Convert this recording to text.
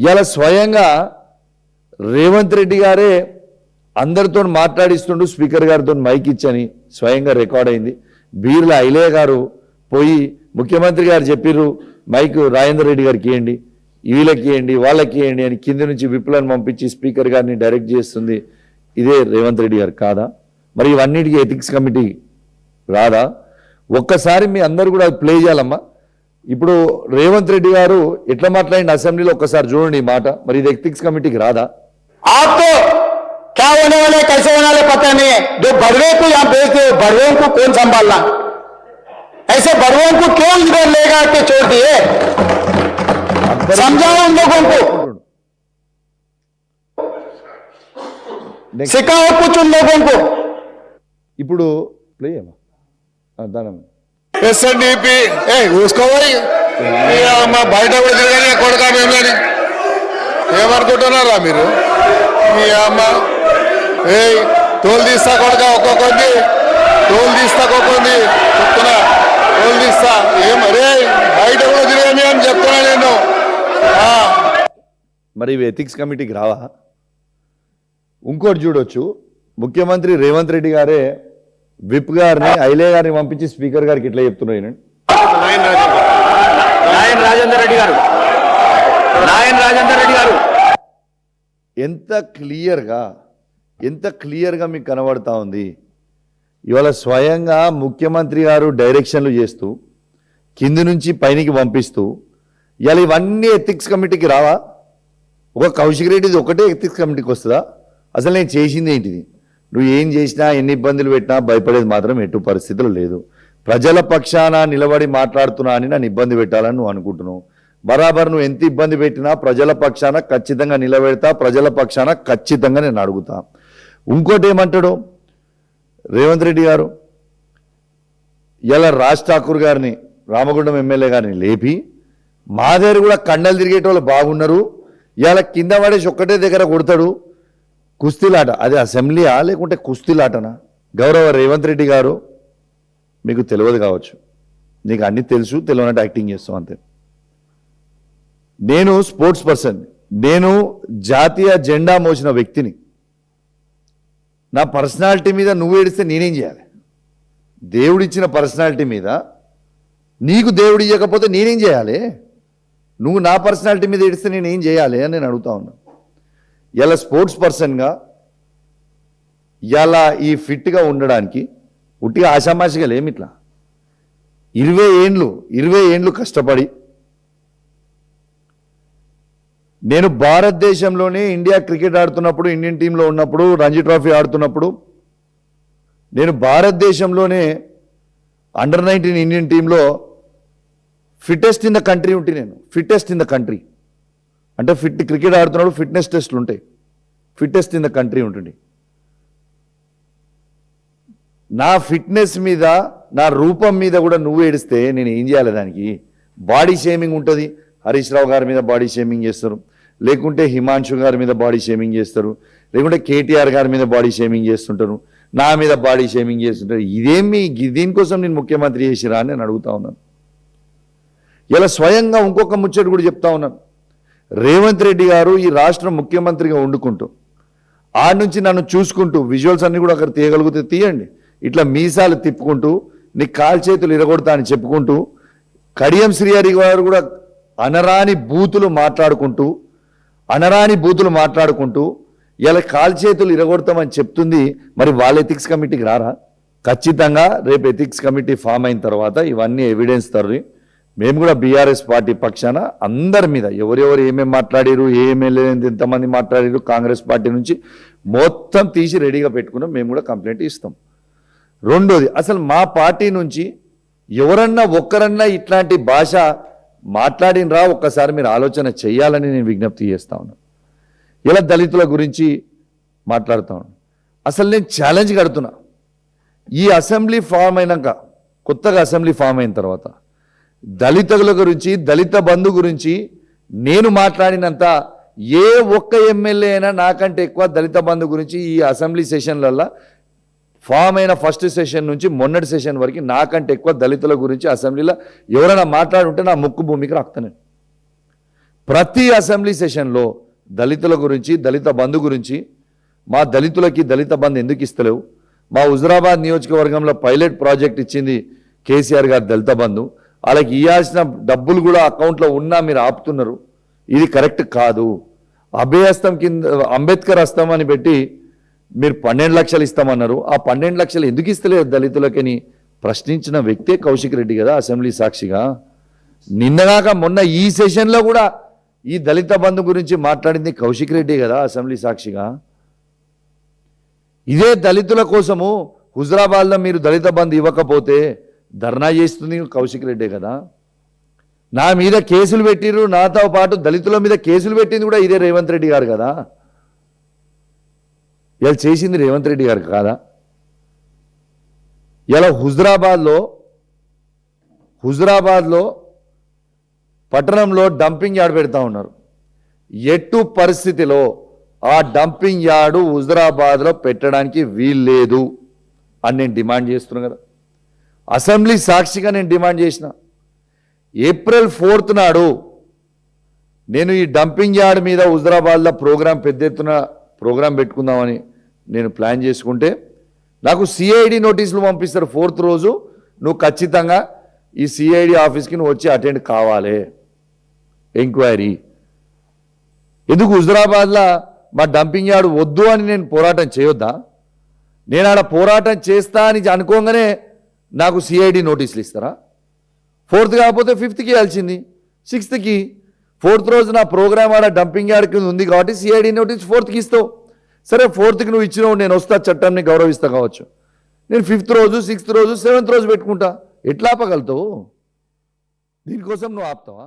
ఇలా స్వయంగా రేవంత్ రెడ్డి గారే అందరితో మాట్లాడిస్తుండు, స్పీకర్ గారితో మైక్ ఇచ్చని స్వయంగా రికార్డ్ అయింది. బీర్ల ఐలయ్య గారు పోయి ముఖ్యమంత్రి గారు చెప్పిర్రు మైక్ రాజేందర్ రెడ్డి గారికి ఇవ్వండి, వీళ్ళకి ఇవ్వండి, వాళ్ళకి ఇవ్వండి అని కింది నుంచి విప్లను పంపించి స్పీకర్ గారిని డైరెక్ట్ చేస్తుంది ఇదే రేవంత్ రెడ్డి గారు కాదా? మరి ఇవన్నిటికీ ఎథిక్స్ కమిటీ రాదా? ఒక్కసారి మీ అందరూ కూడా ప్లే చేయాలమ్మా. ఇప్పుడు రేవంత్ రెడ్డి గారు ఎట్లా మాట్లాడిన అసెంబ్లీలో ఒక్కసారి చూడండి ఈ మాట. మరి ఇది ఎథిక్స్ కమిటీకి రాదా? आपको क्या होने वाले कैसे होने वाले पता नहीं है। जो बड़वे को यहाँ भेज दो, बड़वे को कौन संभालना? ऐसे बड़वों को क्यों इधर लेगा के छोड़ दिए? समझाओ उन लोगों को, सिखाओ कुछ उन लोगों को. ఇప్పుడు ప్లే అమ్మా దానం ఎస్ఎన్డిపి చూసుకోవాలి మా బయట కూడా తిరగాలి కొడక మేము కానీ ఏమనుకుంటున్నారా మీరు? మీ అమ్మ తోలు తీస్తా కొడక ఒక్కొక్కటి తోలు తీస్తా ఒక్కొక్కటి చెప్తున్నా, తోలు తీస్తా ఏమరే బయట కూడా తిరగని అని చెప్తున్నా నేను. మరి ఇవి ఎథిక్స్ కమిటీకి రావా? ఇంకోటి చూడొచ్చు, ముఖ్యమంత్రి రేవంత్ రెడ్డి గారే విప్ గారిని ఐలయ్య గారిని పంపించి స్పీకర్ గారికి ఇట్లా చెప్తున్నాయి. నాయన్ రాజేందర్ రెడ్డి గారు ఎంత క్లియర్గా మీకు కనబడతా ఉంది. ఇవాళ స్వయంగా ముఖ్యమంత్రి గారు డైరెక్షన్లు చేస్తూ కింది నుంచి పైనకి పంపిస్తూ ఇవాళ ఇవన్నీ ఎథిక్స్ కమిటీకి రావా? ఒక కౌశిక్ రెడ్డిది ఒకటే ఎథిక్స్ కమిటీకి వస్తుందా? అసలు నేను చేసింది ఏంటిది? నువ్వు ఏం చేసినా ఎన్ని ఇబ్బందులు పెట్టినా భయపడేది మాత్రం ఎటు పరిస్థితులు లేదు. ప్రజల పక్షాన నిలబడి మాట్లాడుతున్నా అని నన్ను ఇబ్బంది పెట్టాలని నువ్వు అనుకుంటున్నావు. బరాబర్ నువ్వు ఎంత ఇబ్బంది పెట్టినా ప్రజల పక్షాన ఖచ్చితంగా నిలబెడతా, ప్రజల పక్షాన ఖచ్చితంగా నేను అడుగుతా. ఇంకోటి ఏమంటాడు రేవంత్ రెడ్డి గారు, ఇలా రాజ్ ఠాకూర్ గారిని రామగుండం ఎమ్మెల్యే గారిని లేపి మా దగ్గర కూడా కండలు తిరిగేటోళ్ళు బాగున్నారు, ఇలా కింద పడేసి ఒక్కటే దగ్గర కొడతాడు. కుస్తీలాట అది అసెంబ్లీయా లేకుంటే కుస్తీలాటనా? గౌరవ రేవంత్ రెడ్డి గారు, మీకు తెలియదు కావచ్చు, నీకు అన్నీ తెలుసు, తెలియనట్టు యాక్టింగ్ చేస్తావు అంతే. నేను స్పోర్ట్స్ పర్సన్, నేను జాతీయ జెండా మోసిన వ్యక్తిని. నా పర్సనాలిటీ మీద నువ్వు ఏడిస్తే నేనేం చేయాలి? దేవుడిచ్చిన పర్సనాలిటీ మీద నీకు దేవుడు ఇవ్వకపోతే నేనేం చేయాలి? నువ్వు నా పర్సనాలిటీ మీద ఏడిస్తే నేనేం చేయాలి అని నేను అడుగుతా ఉన్నా. ఇలా స్పోర్ట్స్ పర్సన్గా ఇలా ఈ ఫిట్గా ఉండడానికి ఉట్టిగా ఆషామాషిగా లేమిట్లా 20 ఏండ్లు కష్టపడి నేను భారతదేశంలోనే ఇండియా క్రికెట్ ఆడుతున్నప్పుడు, ఇండియన్ టీంలో ఉన్నప్పుడు, రంజీ ట్రోఫీ ఆడుతున్నప్పుడు నేను భారతదేశంలోనే అండర్-19 ఇండియన్ టీంలో ఫిట్టెస్ట్ ఇన్ ద కంట్రీ ఉంటే, నేను ఫిట్టెస్ట్ ఇన్ ద కంట్రీ అంటే క్రికెట్ ఆడుతున్నప్పుడు ఫిట్నెస్ టెస్ట్లు ఉంటాయి, ఫిట్టెస్ట్ ఇన్ ద కంట్రీ ఉంటుంది. నా ఫిట్నెస్ మీద, నా రూపం మీద కూడా నువ్వు ఏడిస్తే నేను ఏం చేయాలి? దానికి బాడీ షేమింగ్ ఉంటుంది. హరీష్ రావు గారి మీద బాడీ షేమింగ్ చేస్తారు, లేకుంటే హిమాంశు గారి మీద బాడీ షేమింగ్ చేస్తారు, లేకుంటే కేటీఆర్ గారి మీద బాడీ షేమింగ్ చేస్తుంటారు, నా మీద బాడీ షేమింగ్ చేస్తుంటారు. ఇదేమి దీనికోసం నేను ముఖ్యమంత్రి చేసిరా అని నేను అడుగుతా ఉన్నాను. ఇలా స్వయంగా ఇంకొక ముచ్చట కూడా చెప్తా ఉన్నాను. రేవంత్ రెడ్డి గారు ఈ రాష్ట్ర ముఖ్యమంత్రిగా వండుకుంటూ ఆడ నుంచి నన్ను చూసుకుంటూ, విజువల్స్ అన్ని కూడా అక్కడ తీయగలిగితే తీయండి, ఇట్లా మీసాలు తిప్పుకుంటూ నీ కాలు చేతులు ఇరగొడతా అని చెప్పుకుంటూ, కడియం శ్రీహరి గారు కూడా అనరాని బూతులు మాట్లాడుకుంటూ ఇలా కాలు చేతులు ఇరగొడతామని చెప్తుంది. మరి వాళ్ళ ఎథిక్స్ కమిటీకి రారా? ఖచ్చితంగా రేపు ఎథిక్స్ కమిటీ ఫామ్ అయిన తర్వాత ఇవన్నీ ఎవిడెన్స్ తర్రి మేము కూడా బీఆర్ఎస్ పార్టీ పక్షాన అందరి మీద ఎవరెవరు ఏమేమి మాట్లాడారు, ఏఎంఎల్ఏ ఎంతమంది మాట్లాడారు, కాంగ్రెస్ పార్టీ నుంచి మొత్తం తీసి రెడీగా పెట్టుకున్నాం. మేము కూడా కంప్లైంట్ ఇస్తాం. రెండోది, అసలు మా పార్టీ నుంచి ఎవరన్నా ఒక్కరన్నా ఇట్లాంటి భాష మాట్లాడినరా ఒక్కసారి మీరు ఆలోచన చేయాలని నేను విజ్ఞప్తి చేస్తా ఉన్నాను. ఇలా దళితుల గురించి మాట్లాడుతా ఉన్నాను. అసలు నేను ఛాలెంజ్ కడుతున్నా, ఈ అసెంబ్లీ ఫామ్ అయినాక, కొత్తగా అసెంబ్లీ ఫామ్ అయిన తర్వాత దళితుల గురించి, దళిత బంధు గురించి నేను మాట్లాడినంత ఏ ఒక్క ఎమ్మెల్యే అయినా నాకంటే ఎక్కువ దళిత బంధు గురించి ఈ అసెంబ్లీ సెషన్లలో ఫామ్ అయిన ఫస్ట్ సెషన్ నుంచి మొన్నటి సెషన్ వరకు నాకంటే ఎక్కువ దళితుల గురించి అసెంబ్లీలో ఎవరైనా మాట్లాడుంటే నా ముక్కు భూమికి రాస్తాను. ప్రతి అసెంబ్లీ సెషన్లో దళితుల గురించి, దళిత బంధు గురించి, మా దళితులకి దళిత బంధు ఎందుకు ఇస్తలేవు, మా హుజురాబాద్ నియోజకవర్గంలో పైలట్ ప్రాజెక్ట్ ఇచ్చింది కేసీఆర్ గారు దళిత బంధు, వాళ్ళకి ఇవ్వాల్సిన డబ్బులు కూడా అకౌంట్లో ఉన్నా మీరు ఆపుతున్నారు, ఇది కరెక్ట్ కాదు. అభయ హస్తం కింద అంబేద్కర్ హస్తం అని పెట్టి మీరు 12 లక్షలు ఇస్తామన్నారు, ఆ 12 లక్షలు ఎందుకు ఇస్తలేదు దళితులకని ప్రశ్నించిన వ్యక్తే కౌశిక్ రెడ్డి కదా అసెంబ్లీ సాక్షిగా. నిన్నగాక మొన్న ఈ సెషన్లో కూడా ఈ దళిత బంధు గురించి మాట్లాడింది కౌశిక్ రెడ్డి కదా అసెంబ్లీ సాక్షిగా. ఇదే దళితుల కోసము హుజురాబాద్లో మీరు దళిత బంధు ఇవ్వకపోతే ధర్నా చేస్తుంది కౌశిక్ రెడ్డే కదా. నా మీద కేసులు పెట్టిర్రు, నాతో పాటు దళితుల మీద కేసులు పెట్టింది కూడా ఇదే రేవంత్ రెడ్డి గారు కదా. ఇలా చేసింది రేవంత్ రెడ్డి గారు కాదా. ఇలా హుజురాబాద్లో పట్టణంలో డంపింగ్ యార్డ్ పెడతా ఉన్నారు. ఎట్టు పరిస్థితిలో ఆ డంపింగ్ యార్డు హుజురాబాద్లో పెట్టడానికి వీల్లేదు అని నేను డిమాండ్ చేస్తున్నాను కదా. అసెంబ్లీ సాక్షిగా నేను డిమాండ్ చేసిన. ఏప్రిల్ 4th నాడు నేను ఈ డంపింగ్ యార్డ్ మీద హుజురాబాద్లో పెద్ద ఎత్తున ప్రోగ్రాం పెట్టుకుందామని నేను ప్లాన్ చేసుకుంటే నాకు సిఐడి నోటీసులు పంపిస్తారు. 4th రోజు నువ్వు ఖచ్చితంగా ఈ సిఐడి ఆఫీస్కి నువ్వు వచ్చి అటెండ్ కావాలి ఎంక్వైరీ. ఎందుకు హుజురాబాద్లో మా డంపింగ్ యార్డ్ వద్దు అని నేను పోరాటం చేయొద్దా? నేను ఆడ పోరాటం చేస్తా అని అనుకోగానే నాకు సిఐడి నోటీసులు ఇస్తారా? 4th కాకపోతే 5th ఇవ్వాల్సింది, 6th. 4th రోజు నా ప్రోగ్రామ్ ఆడ డంపింగ్ యార్డ్ కింద ఉంది కాబట్టి సిఐడి నోటీస్ 4th ఇస్తావు. సరే 4th నువ్వు ఇచ్చినావు, నేను వస్తా, చట్టాన్ని గౌరవిస్తా కావచ్చు. నేను 5th రోజు, 6th రోజు, 7th రోజు పెట్టుకుంటా. ఎట్లా ఆపగలుగుతావు? దీనికోసం నువ్వు ఆపుతావా?